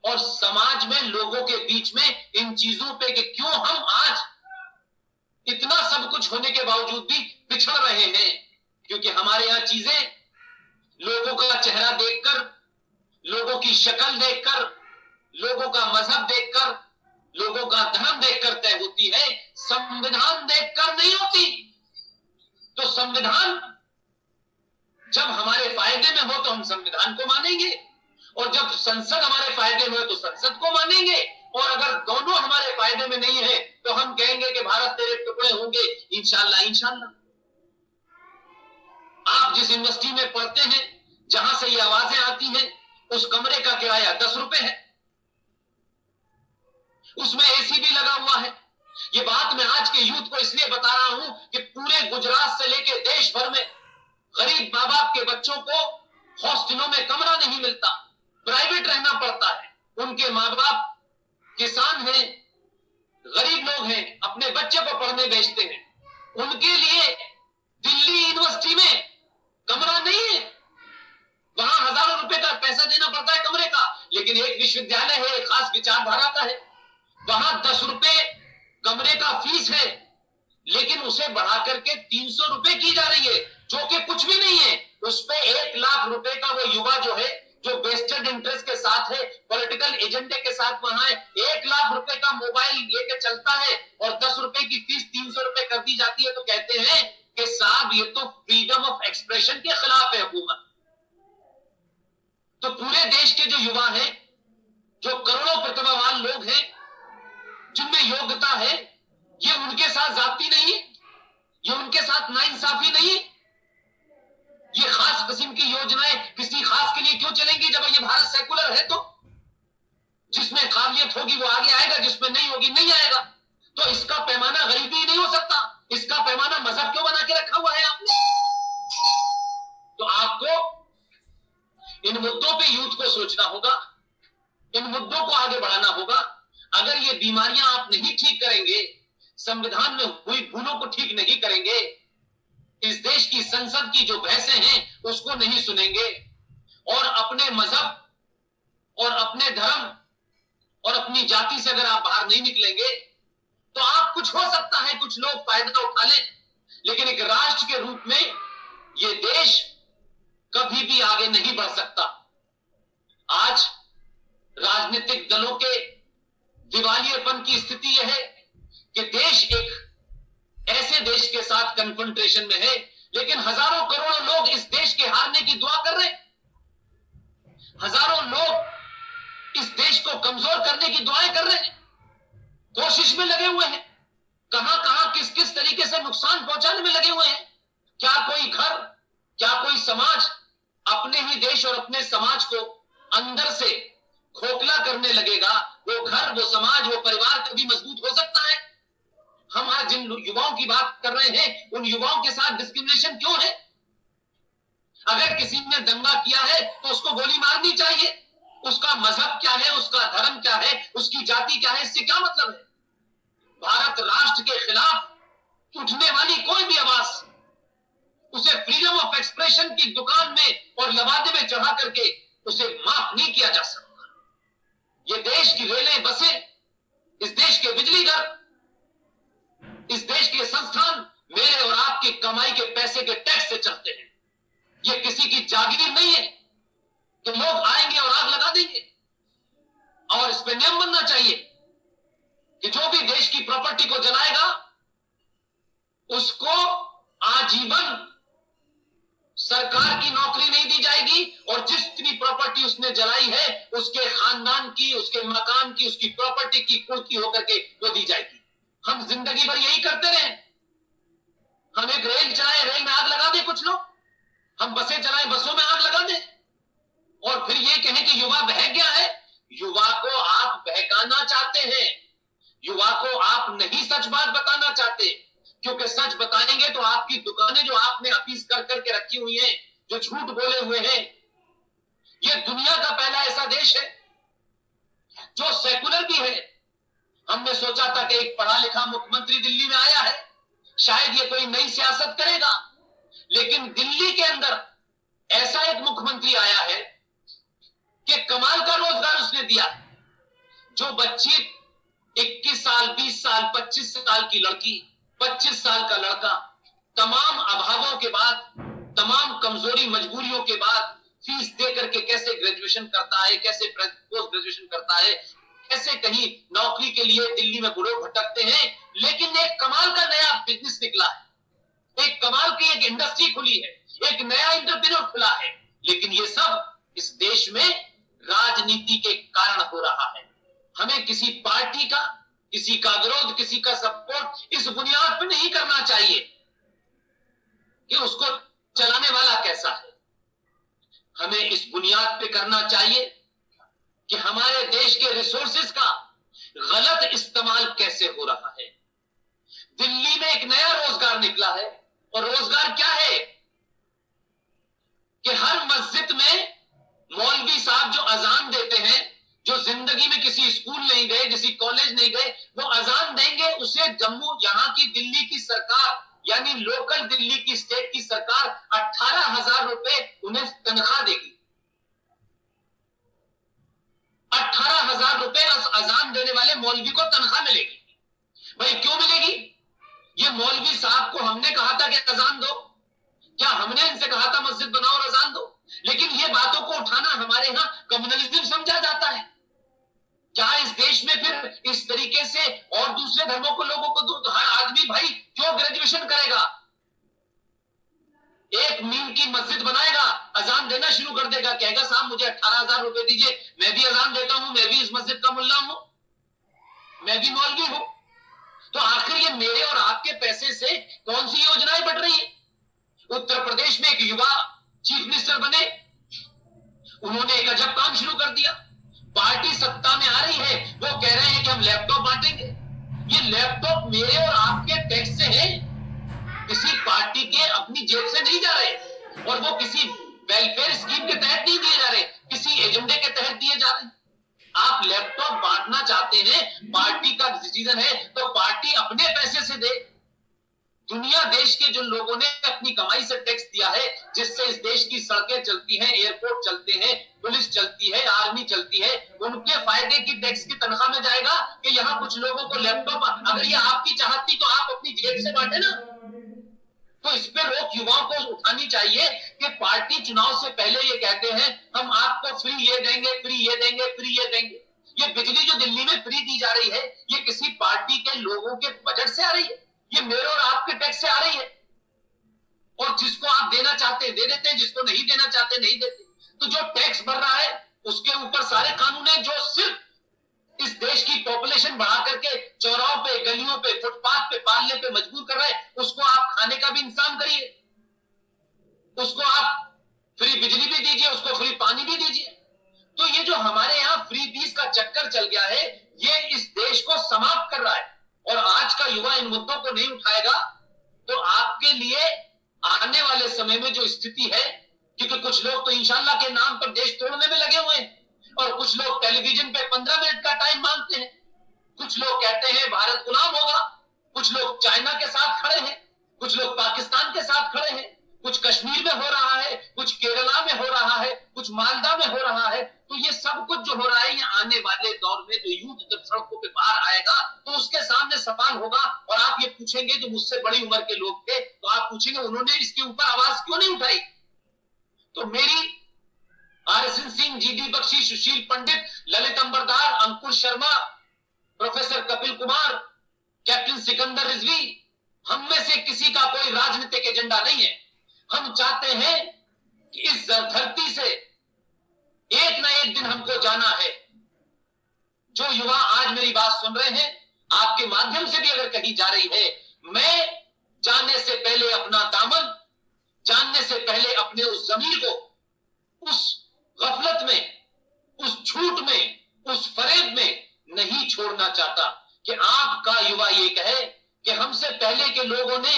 और समाज में लोगों के बीच में इन चीजों पे कि क्यों हम आज इतना सब कुछ होने के बावजूद भी पिछड़ रहे हैं, क्योंकि हमारे यहां चीजें लोगों का चेहरा देखकर, लोगों की शक्ल देखकर, लोगों का मजहब देखकर, लोगों का धर्म देखकर तय होती है, संविधान देखकर नहीं होती। तो संविधान जब हमारे फायदे में हो तो हम संविधान को मानेंगे, और जब संसद हमारे फायदे में हो तो संसद को मानेंगे, और अगर दोनों हमारे फायदे में नहीं है तो हम कहेंगे कि भारत तेरे टुकड़े होंगे, इंशाल्लाह इंशाल्लाह। आप जिस यूनिवर्सिटी में पढ़ते हैं, जहां से ये आवाजें आती हैं, उस कमरे का किराया 10 रुपए है, उसमें एसी भी लगा हुआ है। ये बात मैं आज के यूथ को इसलिए बता रहा हूं कि पूरे गुजरात से लेकर देश भर में गरीब माँ बाप के बच्चों को हॉस्टलों में कमरा नहीं मिलता, प्राइवेट रहना पड़ता है। उनके माँ बाप किसान हैं, गरीब लोग हैं, अपने बच्चे को पढ़ने भेजते हैं, उनके लिए दिल्ली यूनिवर्सिटी में कमरा नहीं है, वहां हजारों रुपए का पैसा देना पड़ता है कमरे का। लेकिन एक विश्वविद्यालय है, एक खास विचारधारा का है, वहां 10 रुपए कमरे का फीस है, लेकिन उसे बढ़ा करके 300 रुपए की जा रही है, जो कि कुछ भी नहीं है। उस पे 1 लाख रुपए का वो युवा जो है, जो वेस्टेड इंटरेस्ट के साथ है, पॉलिटिकल एजेंडे के साथ वहां है, 1 लाख रुपए का मोबाइल लेके चलता है और 10 रुपए की फीस 300 रुपए कर दी जाती है। तो कहते हैं कि साहब ये तो फ्रीडम ऑफ एक्सप्रेशन के खिलाफ है हुकूमत। तो पूरे देश के जो युवा हैं, जो करोड़ों प्रतिभावान लोग हैं, जिनमें योग्यता है, ये उनके साथ जाती नहीं है, ये उनके साथ नाइंसाफी नहीं। ये खास किस्म की योजनाएं किसी खास के लिए क्यों चलेंगी जब ये भारत सेकुलर है? तो जिसमें काबिलियत होगी वो आगे आएगा, जिसमें नहीं होगी नहीं आएगा। तो इसका पैमाना गरीबी नहीं हो सकता, इसका पैमाना मजहब क्यों बना के रखा हुआ है आपने? तो आपको इन मुद्दों पे यूथ को सोचना होगा, इन मुद्दों को आगे बढ़ाना होगा। अगर ये बीमारियां आप नहीं ठीक करेंगे, संविधान में हुई भूलों को ठीक नहीं करेंगे, इस देश की संसद की जो बहसें हैं उसको नहीं सुनेंगे, और अपने मजहब और अपने धर्म और अपनी जाति से अगर आप बाहर नहीं निकलेंगे, तो आप कुछ हो सकता है कुछ लोग फायदा उठा लें, लेकिन एक राष्ट्र के रूप में ये देश कभी भी आगे नहीं बढ़ सकता। आज राजनीतिक दलों के दिवालियेपन की स्थिति यह है कि देश एक ऐसे देश के साथ कन्फ्रंटेशन में है, लेकिन हजारों करोड़ों लोग इस देश के हारने की दुआ कर रहे हैं, हजारों लोग इस देश को कमजोर करने की दुआएं कर रहे हैं, कोशिश में लगे हुए हैं, कहां कहां किस किस तरीके से नुकसान पहुंचाने में लगे हुए हैं। क्या कोई घर, क्या कोई समाज अपने ही देश और अपने समाज को अंदर से खोखला करने लगेगा? वो घर, वो समाज, वो परिवार कभी मजबूत हो सकता है? हम आज जिन युवाओं की बात कर रहे हैं, उन युवाओं के साथ डिस्क्रिमिनेशन क्यों है? अगर किसी ने दंगा किया है तो उसको गोली मारनी चाहिए। उसका मजहब क्या है, उसका धर्म क्या है, उसकी जाति क्या है, इससे क्या मतलब है? भारत राष्ट्र के खिलाफ उठने वाली कोई भी आवाज, उसे फ्रीडम ऑफ एक्सप्रेशन की दुकान में और लबादे में चढ़ा करके उसे माफ नहीं किया जा सकता। ये देश की रेलें, बसें, इस देश के बिजली घर, इस देश के संस्थान मेरे और आपकी कमाई के पैसे के टैक्स से चलते हैं। ये किसी की जागीर नहीं है कि लोग आएंगे और आग लगा देंगे। और इस पर नियम बनना चाहिए कि जो भी देश की प्रॉपर्टी को जलाएगा उसको आजीवन सरकार की नौकरी नहीं दी जाएगी, और जितनी प्रॉपर्टी उसने जलाई है उसके खानदान की, उसके मकान की, उसकी प्रॉपर्टी की कुर्की होकर के वो दी जाएगी। हम जिंदगी भर यही करते रहे। हम एक रेल चलाए, रेल में आग लगा दे कुछ लोग, हम बसें चलाएं, बसों में आग लगा दे, और फिर ये कहें कि युवा बहक गया है। युवा को आप बहकाना चाहते हैं, युवा को आप नहीं सच बात बताना चाहते, क्योंकि सच बताएंगे तो आपकी दुकानें जो आपने अपीस कर करके रखी हुई हैं, जो झूठ बोले हुए हैं, ये दुनिया का पहला ऐसा देश है जो सेकुलर भी है। हमने सोचा था कि एक पढ़ा लिखा मुख्यमंत्री दिल्ली में आया है, शायद ये कोई नई सियासत करेगा, लेकिन दिल्ली के अंदर ऐसा एक मुख्यमंत्री आया है कि कमाल का रोजगार उसने दिया। जो बच्ची 21 साल, 20 साल, 25 साल की लड़की, 25 साल का लड़का तमाम अभावों के बाद, तमाम कमजोरी मजबूरियों के बाद फीस दे करके कैसे ग्रेजुएशन करता है, कैसे पोस्ट ग्रेजुएशन करता है, कैसे कहीं नौकरी के लिए दिल्ली में बुढ़ो भटकते हैं। लेकिन एक कमाल का नया बिजनेस निकला है, एक कमाल की एक इंडस्ट्री खुली है, एक नया एंटरप्रेन्योर खुला है। लेकिन ये सब इस देश में राजनीति के कारण हो रहा है। हमें किसी पार्टी का, किसी का विरोध, किसी का सपोर्ट इस बुनियाद पर नहीं करना चाहिए कि उसको चलाने वाला कैसा है। हमें इस बुनियाद पे करना चाहिए कि हमारे देश के रिसोर्सेज का गलत इस्तेमाल कैसे हो रहा है। दिल्ली में एक नया रोजगार निकला है, और रोजगार क्या है कि हर मस्जिद में मौलवी साहब जो अजान देते हैं, जो जिंदगी में किसी स्कूल नहीं गए, किसी कॉलेज नहीं गए, वो अजान देंगे, उसे जम्मू, यहां की दिल्ली की सरकार, यानी लोकल दिल्ली की स्टेट की सरकार 18,000 रुपए उन्हें तनख्वाह देगी। 18,000 रुपए अजान देने वाले मौलवी को तनख्वाह मिलेगी। भाई क्यों मिलेगी? ये मौलवी साहब को हमने कहा था कि अजान दो? क्या हमने इनसे कहा था मस्जिद बनाओ और अजान दो? लेकिन ये बातों को उठाना हमारे यहां कम्युनलिज्म समझा जाता है। क्या इस देश में फिर इस तरीके से और दूसरे धर्मों को लोगों को तो हर आदमी भाई क्यों ग्रेजुएशन करेगा? एक नीम की मस्जिद बनाएगा, अजान देना शुरू कर देगा, कहेगा साहब मुझे 18,000 रुपए दीजिए, मैं भी अजान देता हूं, मैं भी इस मस्जिद का मुल्ला हूं, मैं भी मौलवी हूं। तो आखिर ये मेरे और आपके पैसे से कौन सी योजनाएं बढ़ रही है? उत्तर प्रदेश में एक युवा चीफ मिनिस्टर बने, उन्होंने एक अजब काम शुरू कर दिया। पार्टी सत्ता में आ रही है, वो कह रहे हैं कि हम लैपटॉप बांटेंगे। ये लैपटॉप मेरे और आपके टैक्स से है, किसी पार्टी के अपनी जेब से नहीं जा रहे, और वो किसी वेलफेयर स्कीम के तहत नहीं दिए जा रहे, किसी एजेंडे के तहत दिए जा रहे। आप लैपटॉप बांटना चाहते हैं, पार्टी का डिसीजन है, तो पार्टी अपने पैसे से दे। दुनिया देश के जो लोगों ने अपनी कमाई से टैक्स दिया है, जिससे इस देश की सड़कें चलती हैं, एयरपोर्ट चलते हैं, पुलिस चलती है, आर्मी चलती है, उनके फायदे की टैक्स की तनख्वाह में जाएगा कि यहाँ कुछ लोगों को लैपटॉप, अगर ये आपकी चाहत थी तो आप अपनी जेब से बांटे ना। तो इस पे रोक युवाओं को उठानी चाहिए कि पार्टी चुनाव से पहले ये कहते हैं हम आपको फ्री ये देंगे, फ्री ये देंगे, फ्री ये देंगे। ये बिजली जो दिल्ली में फ्री दी जा रही है, ये किसी पार्टी के लोगों के बजट से आ रही है, ये मेरे और आपके टैक्स से आ रही है। और जिसको आप देना चाहते हैं दे देते हैं, जिसको नहीं देना चाहते नहीं देते। तो जो टैक्स भर रहा है उसके ऊपर सारे कानून है जो सिर्फ इस देश की पॉपुलेशन बढ़ा करके चौराहों पे, गलियों पे, फुटपाथ पे पालने पे मजबूर कर रहे हैं। उसको आप खाने का भी इंतजाम करिए, उसको आप फ्री बिजली भी दीजिए, उसको फ्री पानी भी दीजिए। तो ये जो हमारे यहाँ फ्री बीस का चक्कर चल गया है, ये इस देश को समाप्त कर रहा है। और आज का युवा इन मुद्दों को नहीं उठाएगा तो आपके लिए आने वाले समय में जो स्थिति है, क्योंकि कुछ लोग तो इंशाल्लाह के नाम पर देश तोड़ने में लगे हुए हैं, और कुछ लोग टेलीविजन पे 15 मिनट का टाइम मांगते हैं, कुछ लोग कहते हैं भारत गुलाम होगा, कुछ लोग चाइना के साथ खड़े हैं, कुछ लोग पाकिस्तान के साथ खड़े हैं, कुछ कश्मीर में हो रहा है, कुछ केरला में हो रहा है, कुछ मालदा में हो रहा है। तो ये सब कुछ जो हो रहा है, ये आने वाले दौर में जो युद्ध जब सड़कों पे बाहर आएगा तो उसके सामने सवाल होगा। और आप ये पूछेंगे, जो मुझसे बड़ी उम्र के लोग थे, तो आप पूछेंगे उन्होंने इसके ऊपर आवाज क्यों नहीं उठाई? तो मेरी आरएसएन सिंह, जीडी बख्शी, सुशील पंडित, ललित अंबरदार, अंकुर शर्मा, प्रोफेसर कपिल कुमार, कैप्टन सिकंदर रिजवी, हम में से किसी का कोई राजनीतिक एजेंडा नहीं है। हम चाहते हैं कि इस धरती से एक ना एक दिन हमको जाना है। जो युवा आज मेरी बात सुन रहे हैं, आपके माध्यम से भी अगर कहीं जा रही है, मैं जाने से पहले अपना दामन, जानने से पहले अपने उस जमीर को उस गफलत में, उस झूठ में, उस फरेब में नहीं छोड़ना चाहता कि आपका युवा ये कहे कि हमसे पहले के लोगों ने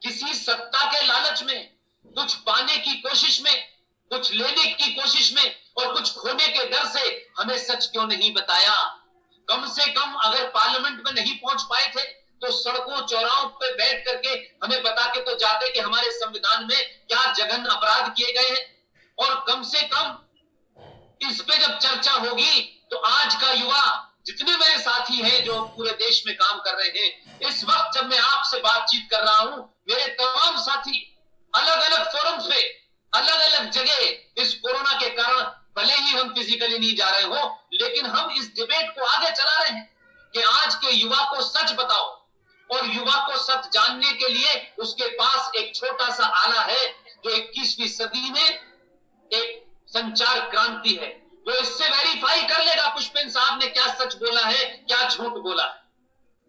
किसी सत्ता के लालच में, कुछ पाने की कोशिश में, कुछ लेने की कोशिश में और कुछ खोने के डर से हमें सच क्यों नहीं बताया? कम से कम अगर पार्लियामेंट में नहीं पहुंच पाए थे तो सड़कों चौराहों पे बैठ करके हमें बता के तो जाते कि हमारे संविधान में क्या जघन्य अपराध किए गए हैं। और कम से कम इस पे जब चर्चा होगी तो आज का युवा जितने मेरे साथी हैं जो पूरे देश में काम कर रहे हैं, इस वक्त जब मैं आपसे बातचीत कर रहा हूं, मेरे तमाम साथी अलग अलग फोरम्स पे, अलग अलग जगह इस कोरोना के कारण भले ही हम फिजिकली नहीं जा रहे हो, लेकिन हम इस डिबेट को आगे चला रहे हैं कि आज के युवा को सच बताओ। और युवा को सच जानने के लिए उसके पास एक छोटा सा आला है जो 21वीं सदी में एक संचार क्रांति है, वो इससे वेरीफाई कर लेगा पुष्पेंद्र साहब ने क्या सच बोला है, क्या झूठ बोला है।